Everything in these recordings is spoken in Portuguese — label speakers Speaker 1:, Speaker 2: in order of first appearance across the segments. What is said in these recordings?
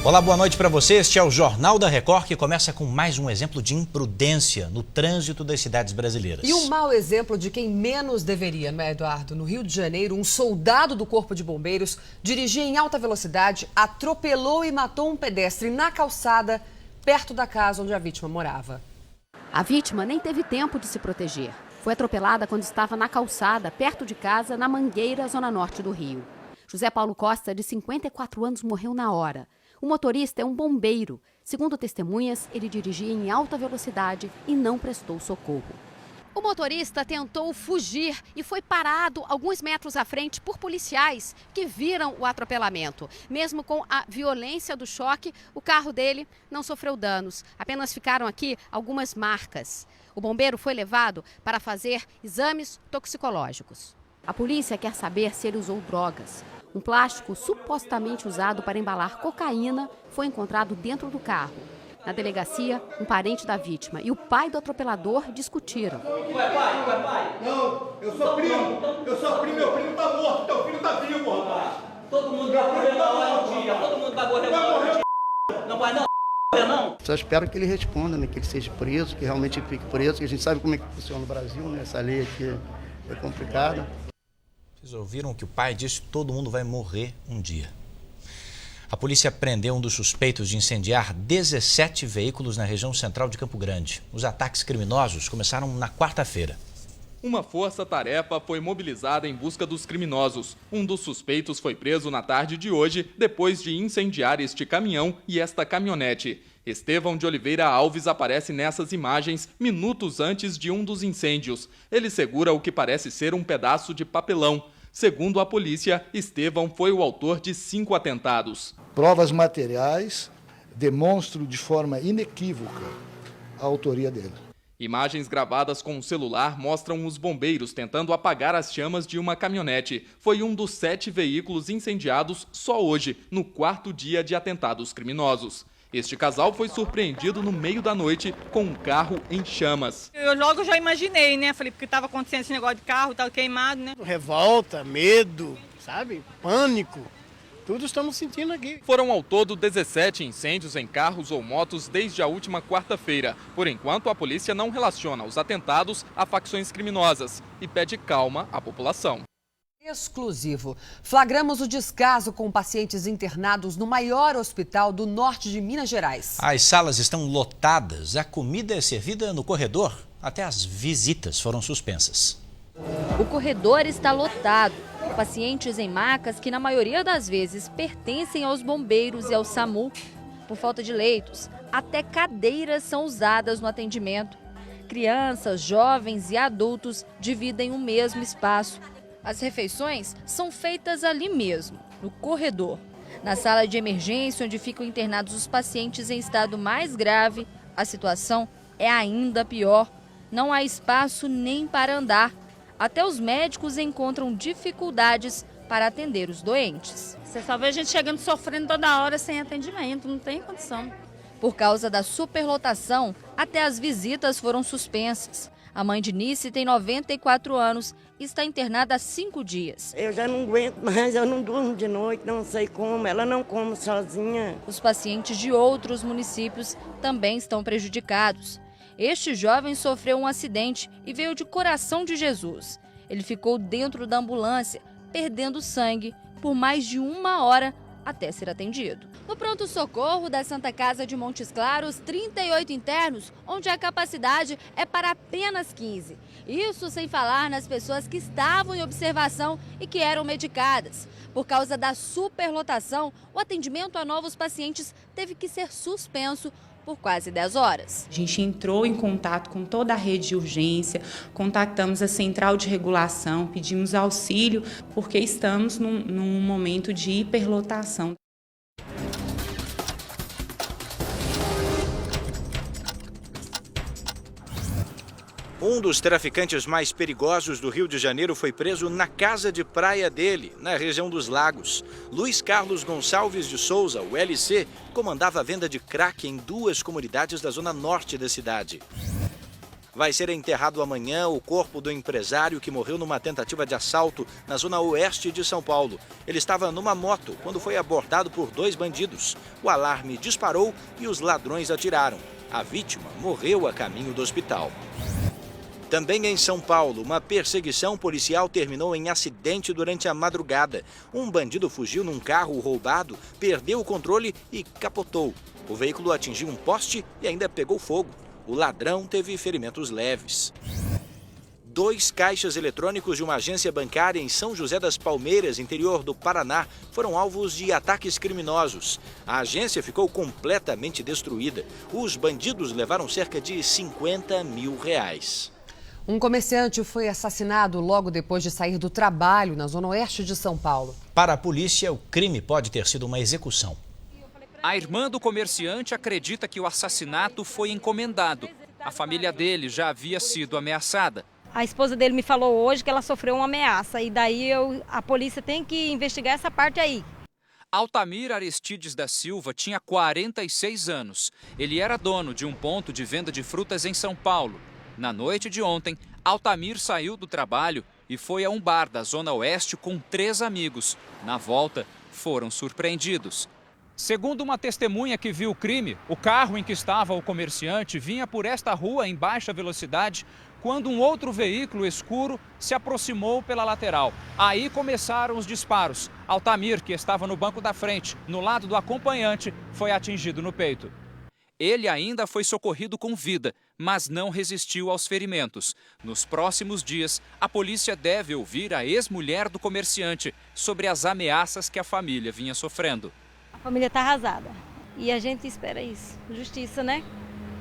Speaker 1: Olá, boa noite para você. Este é o Jornal da Record, que começa com mais um exemplo de imprudência no trânsito das cidades brasileiras.
Speaker 2: E um mau exemplo de quem menos deveria, não é, Eduardo? No Rio de Janeiro, um soldado do Corpo de Bombeiros dirigia em alta velocidade, atropelou e matou um pedestre na calçada, perto da casa onde a vítima morava.
Speaker 3: A vítima nem teve tempo de se proteger. Foi atropelada quando estava na calçada, perto de casa, na Mangueira, zona norte do Rio. José Paulo Costa, de 54 anos, morreu na hora. O motorista é um bombeiro. Segundo testemunhas, ele dirigia em alta velocidade e não prestou socorro. O motorista tentou fugir e foi parado alguns metros à frente por policiais que viram o atropelamento. Mesmo com a violência do choque, o carro dele não sofreu danos. Apenas ficaram aqui algumas marcas. O bombeiro foi levado para fazer exames toxicológicos. A polícia quer saber se ele usou drogas. Um plástico supostamente usado para embalar cocaína foi encontrado dentro do carro. Na delegacia, um parente da vítima e o pai do atropelador discutiram.
Speaker 4: Pai? Não, eu sou primo, meu primo tá morto, teu filho tá vivo, rapaz.
Speaker 5: Todo mundo vai morrer na hora do dia, todo mundo vai morrer na hora do dia. Não vai não.
Speaker 6: Só espero que ele responda, né, que ele seja preso, que realmente ele fique preso, que a gente sabe como é que funciona no Brasil, né, essa lei aqui é complicada.
Speaker 1: Vocês ouviram o que o pai disse? Todo mundo vai morrer um dia. A polícia prendeu um dos suspeitos de incendiar 17 veículos na região central de Campo Grande. Os ataques criminosos começaram na quarta-feira.
Speaker 7: Uma força-tarefa foi mobilizada em busca dos criminosos. Um dos suspeitos foi preso na tarde de hoje, depois de incendiar este caminhão e esta caminhonete. Estevão de Oliveira Alves aparece nessas imagens minutos antes de um dos incêndios. Ele segura o que parece ser um pedaço de papelão. Segundo a polícia, Estevão foi o autor de 5 atentados.
Speaker 8: Provas materiais demonstram de forma inequívoca a autoria dele.
Speaker 7: Imagens gravadas com o celular mostram os bombeiros tentando apagar as chamas de uma caminhonete. Foi um dos 7 veículos incendiados só hoje, no 4º dia de atentados criminosos. Este casal foi surpreendido no meio da noite com um carro em chamas.
Speaker 9: Eu logo já imaginei, né? Falei, porque estava acontecendo esse negócio de carro e tal, queimado, né?
Speaker 10: Revolta, medo, sabe? Pânico. Tudo estamos sentindo aqui.
Speaker 7: Foram ao todo 17 incêndios em carros ou motos desde a última quarta-feira. Por enquanto, a polícia não relaciona os atentados a facções criminosas e pede calma à população.
Speaker 2: Exclusivo. Flagramos o descaso com pacientes internados no maior hospital do norte de Minas Gerais.
Speaker 1: As salas estão lotadas, a comida é servida no corredor, até as visitas foram suspensas.
Speaker 11: O corredor está lotado. Pacientes em macas que, na maioria das vezes, pertencem aos bombeiros e ao SAMU. Por falta de leitos, até cadeiras são usadas no atendimento. Crianças, jovens e adultos dividem o mesmo espaço. As refeições são feitas ali mesmo, no corredor. Na sala de emergência, onde ficam internados os pacientes em estado mais grave, a situação é ainda pior. Não há espaço nem para andar. Até os médicos encontram dificuldades para atender os doentes.
Speaker 9: Você só vê a gente chegando sofrendo toda hora sem atendimento, não tem condição.
Speaker 11: Por causa da superlotação, até as visitas foram suspensas. A mãe de Nice tem 94 anos e está internada há 5 dias.
Speaker 12: Eu já não aguento mais, eu não durmo de noite, não sei como, ela não come sozinha.
Speaker 11: Os pacientes de outros municípios também estão prejudicados. Este jovem sofreu um acidente e veio de Coração de Jesus. Ele ficou dentro da ambulância, perdendo sangue por mais de 1 hora até ser atendido. No pronto-socorro da Santa Casa de Montes Claros, 38 internos, onde a capacidade é para apenas 15. Isso sem falar nas pessoas que estavam em observação e que eram medicadas. Por causa da superlotação, o atendimento a novos pacientes teve que ser suspenso por quase 10 horas.
Speaker 13: A gente entrou em contato com toda a rede de urgência, contactamos a central de regulação, pedimos auxílio, porque estamos num momento de hiperlotação.
Speaker 1: Um dos traficantes mais perigosos do Rio de Janeiro foi preso na casa de praia dele, na região dos Lagos. Luiz Carlos Gonçalves de Souza, o LC, comandava a venda de crack em 2 comunidades da zona norte da cidade. Vai ser enterrado amanhã o corpo do empresário que morreu numa tentativa de assalto na zona oeste de São Paulo. Ele estava numa moto quando foi abordado por 2 bandidos. O alarme disparou e os ladrões atiraram. A vítima morreu a caminho do hospital. Também em São Paulo, uma perseguição policial terminou em acidente durante a madrugada. Um bandido fugiu num carro roubado, perdeu o controle e capotou. O veículo atingiu um poste e ainda pegou fogo. O ladrão teve ferimentos leves. 2 caixas eletrônicos de uma agência bancária em São José das Palmeiras, interior do Paraná, foram alvos de ataques criminosos. A agência ficou completamente destruída. Os bandidos levaram cerca de R$50 mil.
Speaker 2: Um comerciante foi assassinado logo depois de sair do trabalho na zona oeste de São Paulo.
Speaker 1: Para a polícia, o crime pode ter sido uma execução.
Speaker 14: A irmã do comerciante acredita que o assassinato foi encomendado. A família dele já havia sido ameaçada.
Speaker 15: A esposa dele me falou hoje que ela sofreu uma ameaça e daí a polícia tem que investigar essa parte aí.
Speaker 14: Altamir Aristides da Silva tinha 46 anos. Ele era dono de um ponto de venda de frutas em São Paulo. Na noite de ontem, Altamir saiu do trabalho e foi a um bar da Zona Oeste com 3 amigos. Na volta, foram surpreendidos. Segundo uma testemunha que viu o crime, o carro em que estava o comerciante vinha por esta rua em baixa velocidade quando um outro veículo escuro se aproximou pela lateral. Aí começaram os disparos. Altamir, que estava no banco da frente, no lado do acompanhante, foi atingido no peito. Ele ainda foi socorrido com vida, mas não resistiu aos ferimentos. Nos próximos dias, a polícia deve ouvir a ex-mulher do comerciante sobre as ameaças que a família vinha sofrendo.
Speaker 15: A família está arrasada e a gente espera isso. Justiça, né?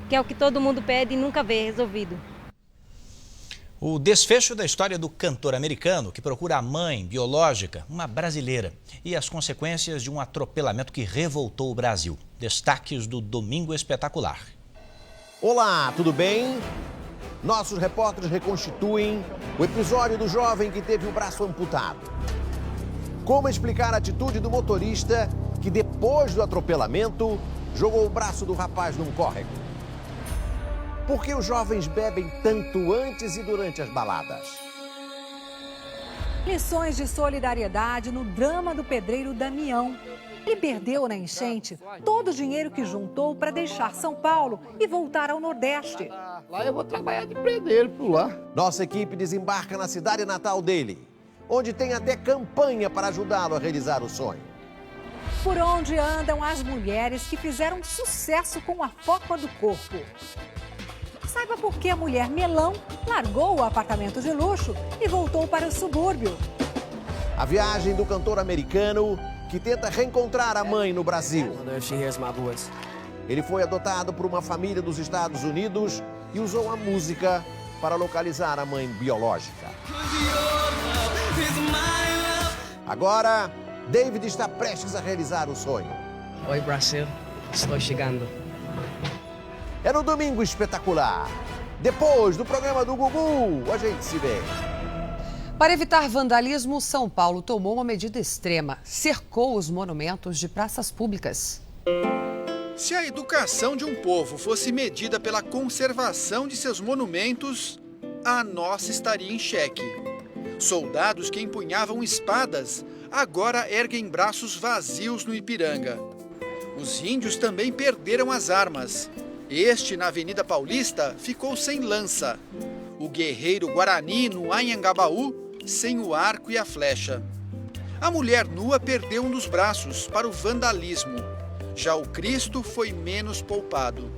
Speaker 15: Que é o que todo mundo pede e nunca vê resolvido.
Speaker 1: O desfecho da história do cantor americano que procura a mãe biológica, uma brasileira, e as consequências de um atropelamento que revoltou o Brasil. Destaques do Domingo Espetacular.
Speaker 16: Olá, tudo bem? Nossos repórteres reconstituem o episódio do jovem que teve o braço amputado. Como explicar a atitude do motorista que, depois do atropelamento, jogou o braço do rapaz num córrego? Por que os jovens bebem tanto antes e durante as baladas?
Speaker 17: Lições de solidariedade no drama do pedreiro Damião. Ele perdeu na enchente todo o dinheiro que juntou para deixar São Paulo e voltar ao Nordeste.
Speaker 16: Lá eu vou trabalhar de pedreiro por lá. Nossa equipe desembarca na cidade natal dele, onde tem até campanha para ajudá-lo a realizar o sonho.
Speaker 17: Por onde andam as mulheres que fizeram sucesso com a foca do corpo? Saiba por que a mulher melão largou o apartamento de luxo e voltou para o subúrbio.
Speaker 16: A viagem do cantor americano que tenta reencontrar a mãe no Brasil. Ele foi adotado por uma família dos Estados Unidos e usou a música para localizar a mãe biológica. Agora, David está prestes a realizar o sonho.
Speaker 18: Oi, Brasil. Estou chegando.
Speaker 16: É no Domingo Espetacular. Depois do programa do Gugu, a gente se vê.
Speaker 2: Para evitar vandalismo, São Paulo tomou uma medida extrema. Cercou os monumentos de praças públicas.
Speaker 19: Se a educação de um povo fosse medida pela conservação de seus monumentos, a nossa estaria em xeque. Soldados que empunhavam espadas agora erguem braços vazios no Ipiranga. Os índios também perderam as armas. Este, na Avenida Paulista, ficou sem lança. O guerreiro Guarani, no Anhangabaú, sem o arco e a flecha. A mulher nua perdeu um dos braços para o vandalismo. Já o Cristo foi menos poupado.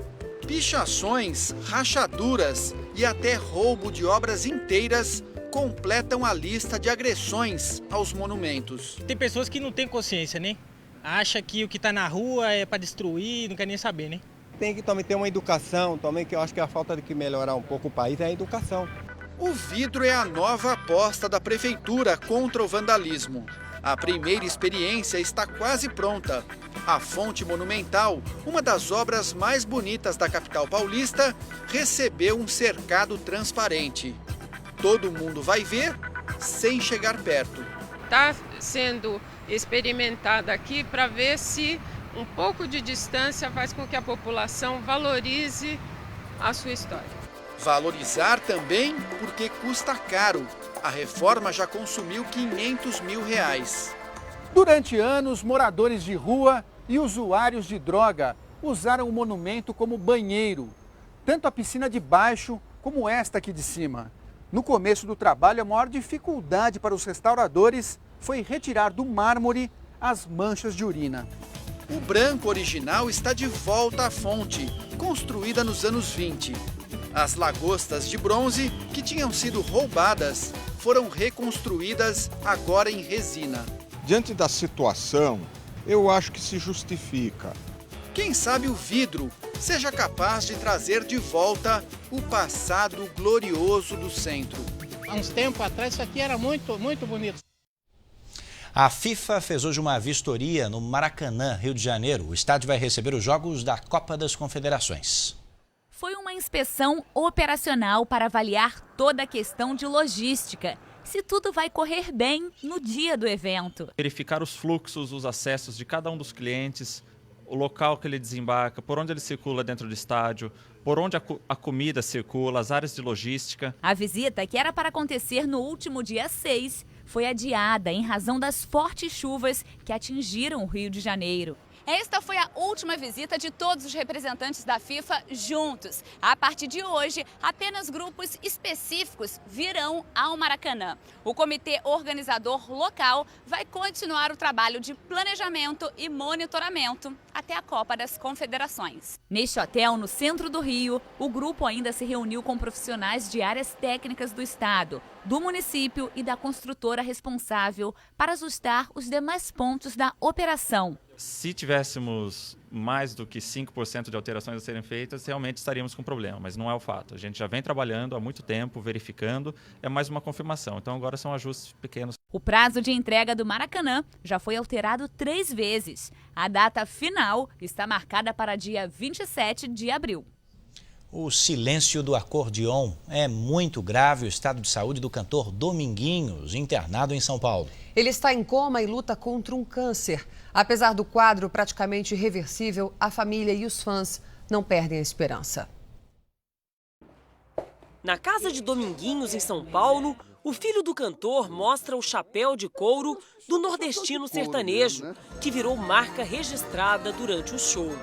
Speaker 19: Pichações, rachaduras e até roubo de obras inteiras completam a lista de agressões aos monumentos.
Speaker 20: Tem pessoas que não têm consciência, né? Acha que o que está na rua é para destruir, não quer nem saber, né?
Speaker 21: Tem que também ter uma educação, também, que eu acho que a falta de que melhorar um pouco o país é a educação.
Speaker 19: O vidro é a nova aposta da prefeitura contra o vandalismo. A primeira experiência está quase pronta. A Fonte Monumental, uma das obras mais bonitas da capital paulista, recebeu um cercado transparente. Todo mundo vai ver sem chegar perto.
Speaker 22: Está sendo experimentada aqui para ver se um pouco de distância faz com que a população valorize a sua história.
Speaker 19: Valorizar também porque custa caro. A reforma já consumiu R$500 mil. Durante anos, moradores de rua e usuários de droga usaram o monumento como banheiro. Tanto a piscina de baixo como esta aqui de cima. No começo do trabalho, a maior dificuldade para os restauradores foi retirar do mármore as manchas de urina. O branco original está de volta à fonte, construída nos anos 20. As lagostas de bronze, que tinham sido roubadas, foram reconstruídas agora em resina.
Speaker 3: Diante da situação, eu acho que se justifica.
Speaker 19: Quem sabe o vidro seja capaz de trazer de volta o passado glorioso do centro.
Speaker 10: Há uns tempos atrás isso aqui era muito bonito.
Speaker 1: A FIFA fez hoje uma vistoria no Maracanã, Rio de Janeiro. O estádio vai receber os jogos da Copa das Confederações.
Speaker 4: Foi uma inspeção operacional para avaliar toda a questão de logística, se tudo vai correr bem no dia do evento.
Speaker 23: Verificar os fluxos, os acessos de cada um dos clientes, o local que ele desembarca, por onde ele circula dentro do estádio, por onde a comida circula, as áreas de logística.
Speaker 4: A visita, que era para acontecer no último dia 6, foi adiada em razão das fortes chuvas que atingiram o Rio de Janeiro. Esta foi a última visita de todos os representantes da FIFA juntos. A partir de hoje, apenas grupos específicos virão ao Maracanã. O comitê organizador local vai continuar o trabalho de planejamento e monitoramento até a Copa das Confederações. Neste hotel, no centro do Rio, o grupo ainda se reuniu com profissionais de áreas técnicas do estado, do município e da construtora responsável para ajustar os demais pontos da operação.
Speaker 23: Se tivéssemos mais do que 5% de alterações a serem feitas, realmente estaríamos com problema, mas não é o fato. A gente já vem trabalhando há muito tempo, verificando, é mais uma confirmação. Então agora são ajustes pequenos.
Speaker 4: O prazo de entrega do Maracanã já foi alterado 3 vezes. A data final está marcada para dia 27 de abril.
Speaker 1: O silêncio do acordeon. É muito grave o estado de saúde do cantor Dominguinhos, internado em São Paulo.
Speaker 2: Ele está em coma e luta contra um câncer. Apesar do quadro praticamente irreversível, a família e os fãs não perdem a esperança.
Speaker 24: Na casa de Dominguinhos, em São Paulo, o filho do cantor mostra o chapéu de couro do nordestino sertanejo, que virou marca registrada durante os shows.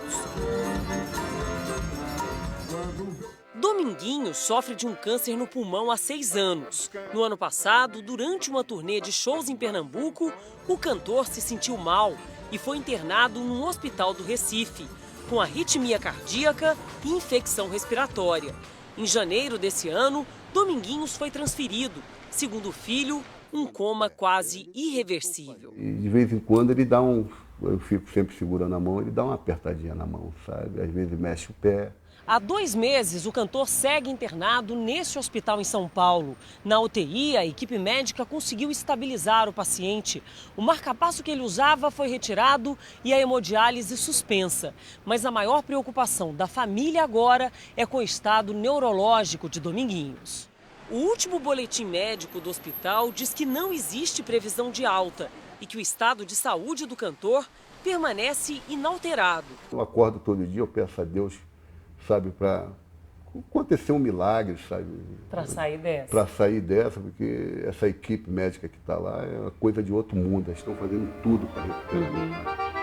Speaker 24: Dominguinhos sofre de um câncer no pulmão há 6 anos. No ano passado, durante uma turnê de shows em Pernambuco, o cantor se sentiu mal e foi internado num hospital do Recife, com arritmia cardíaca e infecção respiratória. Em janeiro desse ano, Dominguinhos foi transferido. Segundo o filho, um coma quase irreversível.
Speaker 25: E de vez em quando ele dá eu fico sempre segurando a mão, ele dá uma apertadinha na mão, sabe? Às vezes mexe o pé.
Speaker 24: Há 2 meses, o cantor segue internado nesse hospital em São Paulo. Na UTI, a equipe médica conseguiu estabilizar o paciente. O marca-passo que ele usava foi retirado e a hemodiálise suspensa. Mas a maior preocupação da família agora é com o estado neurológico de Dominguinhos. O último boletim médico do hospital diz que não existe previsão de alta e que o estado de saúde do cantor permanece inalterado.
Speaker 25: Eu acordo todo dia, eu peço a Deus, sabe, para acontecer um milagre, sabe?
Speaker 24: Para sair dessa.
Speaker 25: Para sair dessa, porque essa equipe médica que está lá é uma coisa de outro mundo. Eles estão fazendo tudo para recuperar.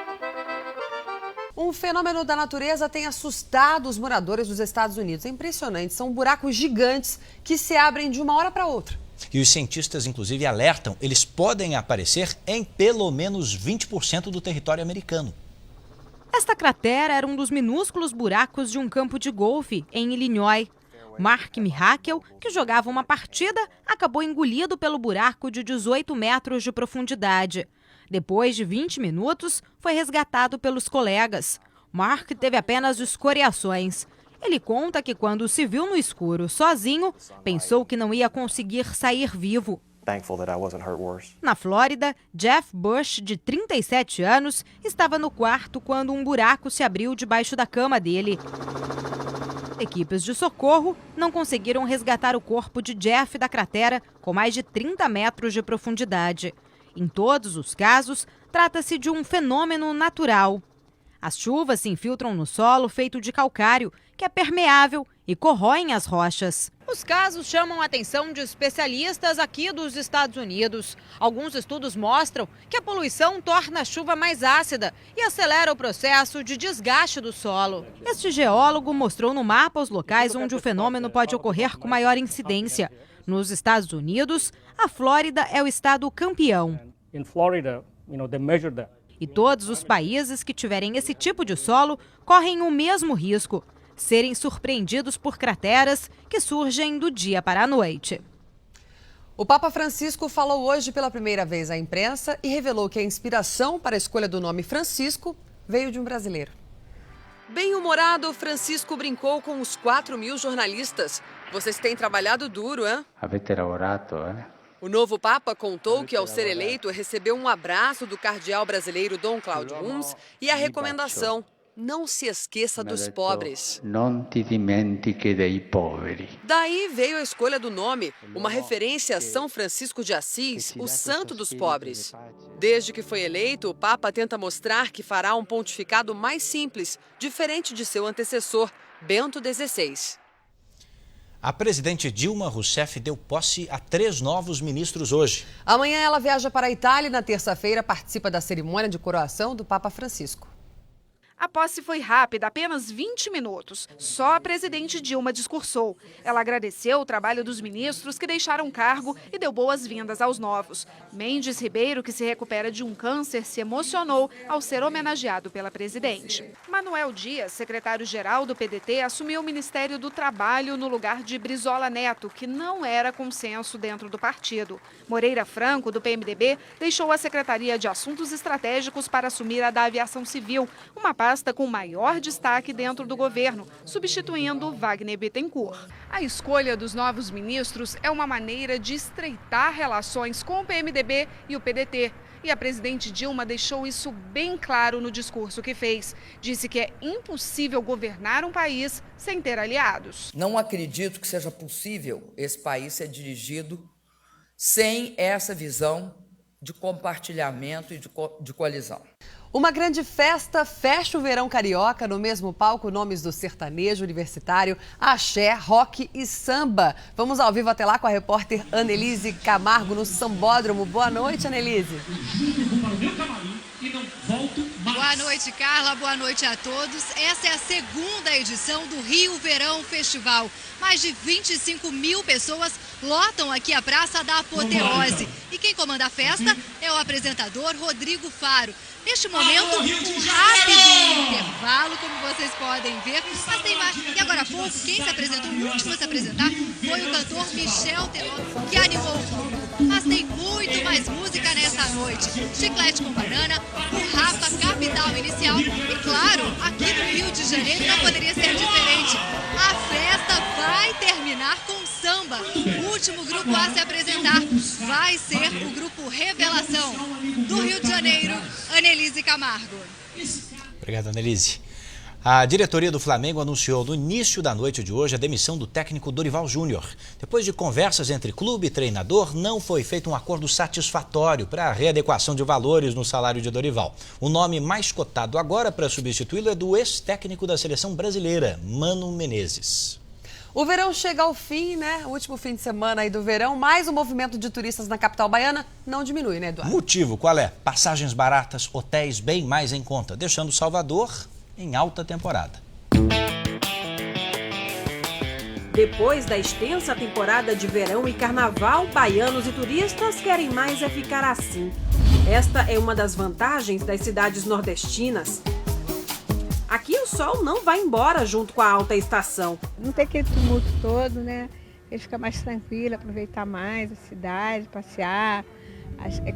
Speaker 2: Um fenômeno da natureza tem assustado os moradores dos Estados Unidos. É impressionante, são buracos gigantes que se abrem de uma hora para outra.
Speaker 1: E os cientistas, inclusive, alertam, eles podem aparecer em pelo menos 20% do território americano.
Speaker 26: Esta cratera era um dos minúsculos buracos de um campo de golfe em Illinois. Mark Mirakel, que jogava uma partida, acabou engolido pelo buraco de 18 metros de profundidade. Depois de 20 minutos, foi resgatado pelos colegas. Mark teve apenas escoriações. Ele conta que quando se viu no escuro sozinho, pensou que não ia conseguir sair vivo. Na Flórida, Jeff Bush, de 37 anos, estava no quarto quando um buraco se abriu debaixo da cama dele. Equipes de socorro não conseguiram resgatar o corpo de Jeff da cratera com mais de 30 metros de profundidade. Em todos os casos, trata-se de um fenômeno natural. As chuvas se infiltram no solo feito de calcário, que é permeável e corroem as rochas. Os casos chamam a atenção de especialistas aqui dos Estados Unidos. Alguns estudos mostram que a poluição torna a chuva mais ácida e acelera o processo de desgaste do solo. Este geólogo mostrou no mapa os locais onde o fenômeno pode ocorrer com maior incidência. Nos Estados Unidos, a Flórida é o estado campeão. E todos os países que tiverem esse tipo de solo correm o mesmo risco: serem surpreendidos por crateras que surgem do dia para a noite.
Speaker 2: O Papa Francisco falou hoje pela primeira vez à imprensa e revelou que a inspiração para a escolha do nome Francisco veio de um brasileiro. Bem-humorado, Francisco brincou com os 4.000 jornalistas. Vocês têm trabalhado duro, hein?
Speaker 5: Avete lavorato,
Speaker 2: O novo Papa contou que, ao ser eleito, recebeu um abraço do cardeal brasileiro Dom Cláudio Rums e a recomendação: não se esqueça dos pobres.
Speaker 5: Non ti dimentichi dei poveri.
Speaker 2: Daí veio a escolha do nome, uma referência a São Francisco de Assis, o santo dos pobres. Desde que foi eleito, o Papa tenta mostrar que fará um pontificado mais simples, diferente de seu antecessor, Bento XVI.
Speaker 1: A presidente Dilma Rousseff deu posse a 3 novos ministros hoje.
Speaker 2: Amanhã ela viaja para a Itália e na terça-feira participa da cerimônia de coroação do Papa Francisco.
Speaker 6: A posse foi rápida, apenas 20 minutos. Só a presidente Dilma discursou. Ela agradeceu o trabalho dos ministros que deixaram o cargo e deu boas-vindas aos novos. Mendes Ribeiro, que se recupera de um câncer, se emocionou ao ser homenageado pela presidente. Manuel Dias, secretário-geral do PDT, assumiu o Ministério do Trabalho no lugar de Brizola Neto, que não era consenso dentro do partido. Moreira Franco, do PMDB, deixou a Secretaria de Assuntos Estratégicos para assumir a da Aviação Civil, uma pasta com maior destaque dentro do governo, substituindo Wagner Bittencourt. A escolha dos novos ministros é uma maneira de estreitar relações com o PMDB e o PDT. E a presidente Dilma deixou isso bem claro no discurso que fez. Disse que é impossível governar um país sem ter aliados.
Speaker 7: Não acredito que seja possível esse país ser dirigido sem essa visão de compartilhamento e de coalizão.
Speaker 2: Uma grande festa fecha o verão carioca, no mesmo palco nomes do sertanejo universitário, axé, rock e samba. Vamos ao vivo até lá com a repórter Annelise Camargo no Sambódromo. Boa noite, Annelise.
Speaker 8: Boa noite, Carla. Boa noite a todos. Essa é a segunda edição do Rio Verão Festival. Mais de 25.000 pessoas lotam aqui a Praça da Apoteose. E quem comanda a festa é o apresentador Rodrigo Faro. Neste momento, um rápido intervalo, como vocês podem ver. Mas tem mais. E agora há pouco, quem se apresentou, o último a se apresentar, foi o cantor Michel Teló, que animou o público. Mas tem muito mais música nessa noite. Chiclete com Banana, o Rapa, Capital Inicial. E claro, aqui no Rio de Janeiro não poderia ser diferente. A festa vai terminar com samba. O último grupo a se apresentar vai ser o grupo Revelação. Do Rio de Janeiro, Annelise Camargo.
Speaker 1: Obrigado, Annelise. A diretoria do Flamengo anunciou no início da noite de hoje a demissão do técnico Dorival Júnior. Depois de conversas entre clube e treinador, não foi feito um acordo satisfatório para a readequação de valores no salário de Dorival. O nome mais cotado agora para substituí-lo é do ex-técnico da seleção brasileira, Mano Menezes.
Speaker 2: O verão chega ao fim, né? O último fim de semana aí do verão, mas o movimento de turistas na capital baiana não diminui, né, Eduardo?
Speaker 1: Motivo qual é? Passagens baratas, hotéis bem mais em conta, deixando Salvador em alta temporada.
Speaker 9: Depois da extensa temporada de verão e carnaval, baianos e turistas querem mais é ficar assim. Esta é uma das vantagens das cidades nordestinas. Aqui o sol não vai embora junto com a alta estação.
Speaker 12: Não tem aquele tumulto todo, né? Ele fica mais tranquilo, aproveitar mais a cidade, passear,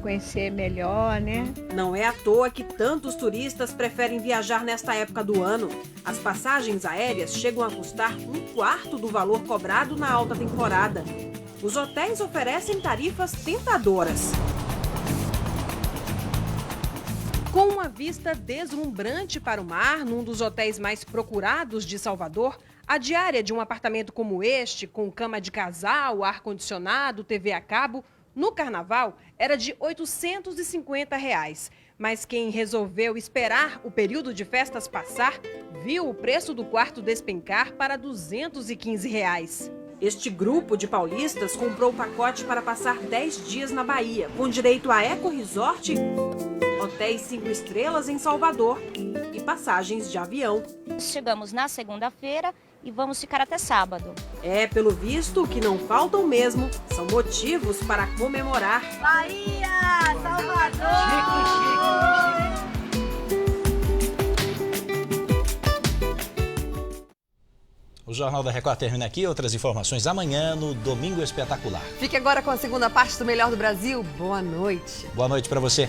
Speaker 12: conhecer melhor, né?
Speaker 9: Não é à toa que tantos turistas preferem viajar nesta época do ano. As passagens aéreas chegam a custar 1/4 do valor cobrado na alta temporada. Os hotéis oferecem tarifas tentadoras. Com uma vista deslumbrante para o mar, num dos hotéis mais procurados de Salvador, a diária de um apartamento como este, com cama de casal, ar-condicionado, TV a cabo, no carnaval era de R$ 850. Mas quem resolveu esperar o período de festas passar, viu o preço do quarto despencar para R$ 215. Este grupo de paulistas comprou o pacote para passar 10 dias na Bahia, com direito a Eco Resort, hotéis 5 estrelas em Salvador e passagens de avião.
Speaker 11: Chegamos na segunda-feira e vamos ficar até sábado.
Speaker 9: É, pelo visto, o que não faltam mesmo são motivos para comemorar.
Speaker 11: Bahia! Salvador!
Speaker 1: O Jornal da Record termina aqui. Outras informações amanhã no Domingo Espetacular.
Speaker 2: Fique agora com a segunda parte do Melhor do Brasil. Boa noite.
Speaker 1: Boa noite para você.